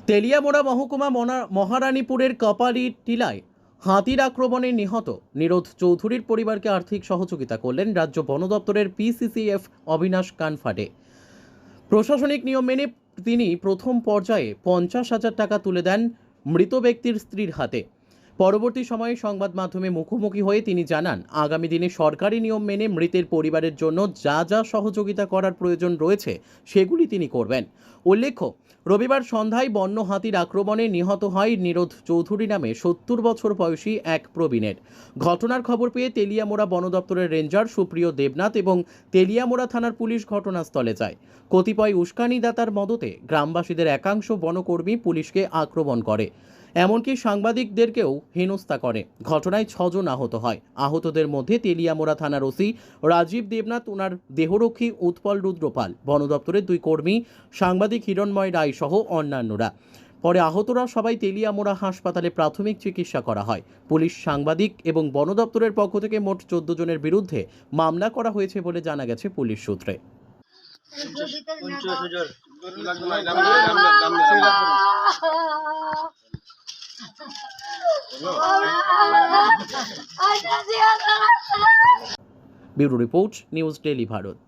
তেলিয়ামোড়া মহকুমা মহারানীপুরের কপালি টিলায় হাতির আক্রমণে নিহত নিরোধ চৌধুরীর পরিবারকে আর্থিক সহযোগিতা করলেন রাজ্য বন দপ্তরের পিসিসিএফ অবিনাশ কানফাডে। প্রশাসনিক নিয়ম মেনে তিনি প্রথম পর্যায়ে 50,000 টাকা তুলে দেন মৃত ব্যক্তির স্ত্রীর হাতে। পরবর্তী সময়ে সংবাদ মাধ্যমে মুখোমুখি হয়ে তিনি জানান, আগামী দিনে সরকারি নিয়ম মেনে মৃতের পরিবারের জন্য যা যা সহযোগিতা করার প্রয়োজন রয়েছে সেগুলি তিনি করবেন। উল্লেখ্য, রবিবার সন্ধ্যায় বন্য হাতির আক্রমণে নিহত হয় নিরোধ চৌধুরী নামে 70 বছর বয়সী এক প্রবীণের। ঘটনার খবর পেয়ে তেলিয়ামোড়া বন দপ্তরের রেঞ্জার সুপ্রিয় দেবনাথ এবং তেলিয়ামোড়া থানার পুলিশ ঘটনাস্থলে যায়। কতিপয় উস্কানিদাতার মদতে গ্রামবাসীদের একাংশ বনকর্মী পুলিশকে আক্রমণ করে, এমনকি সাংবাদিকদেরকেও হেনস্থা করে। ঘটনায় 6 জন আহত হয়। আহতদের মধ্যে তেলিয়ামোড়া থানার ওসি রাজীব দেবনাথ, ওনার দেহরক্ষী উৎপল রুদ্রপাল, বন দপ্তরের 2 কর্মী, সাংবাদিক হিরণময় রায় সহ অন্যান্যরা। পরে আহতরা সবাই তেলিয়ামোড়া হাসপাতালে প্রাথমিক চিকিৎসা করা হয়। পুলিশ, সাংবাদিক এবং বন দপ্তরের পক্ষ থেকে মোট 14 জনের বিরুদ্ধে মামলা করা হয়েছে বলে জানা গেছে পুলিশ সূত্রে। Bureau report, news daily Bharat.